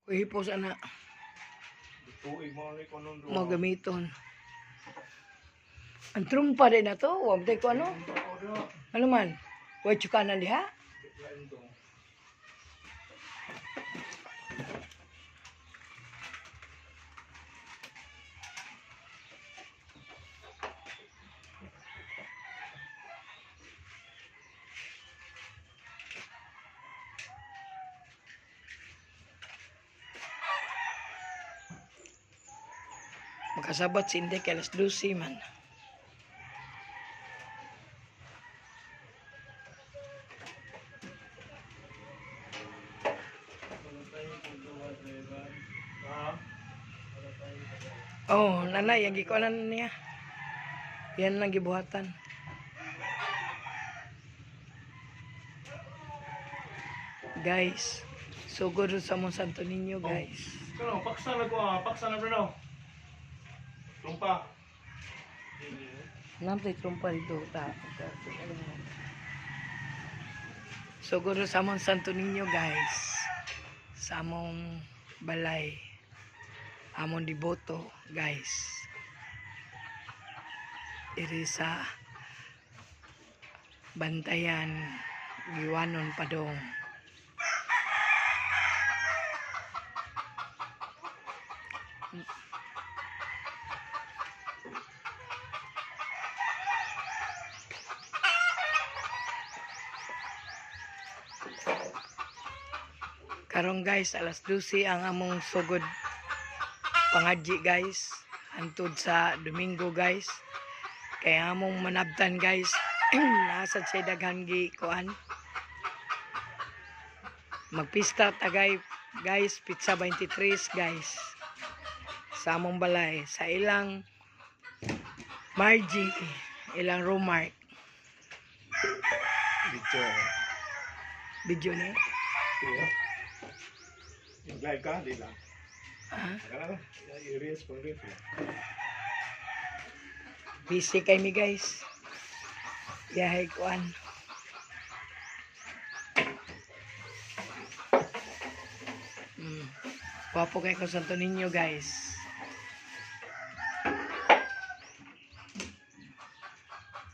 Kuhipos ana Tuig mo ni konon do. mo gamiton. Ang trumpa din na to, wag tay ko ano? Ano man? Way tsukanan diha? Makasabat si Inday kay alas 12 man. Oh, nanay, yung gikuanan niya. Yan lang gibuhatan. Guys, sugod sa mong Santo Niño, guys. Kano, paksa na ko paksa na bro. Tumpa. Namtay trumpa dito ta. Sugod sa mong Santo Niño, guys. Sa among balay. Among diboto, guys. Iri sa Bantayan, Giwanon, Padong. Karong guys, alas 12 ang among sugod pangadji guys. Antud sa Domingo guys. Kaya among manabtan guys. Nasa sa daghang gi kuan. Magpista tagay guys, pizza 23 guys. Sa among balay, sa ilang Margie, ilang Romark. Dito. Video ni. Yung live ka, di lang. Ah, Akala na, i-reels pang reels. busy kay mi guys. Yahay kuan. Wapo kay ko Santo Niño guys.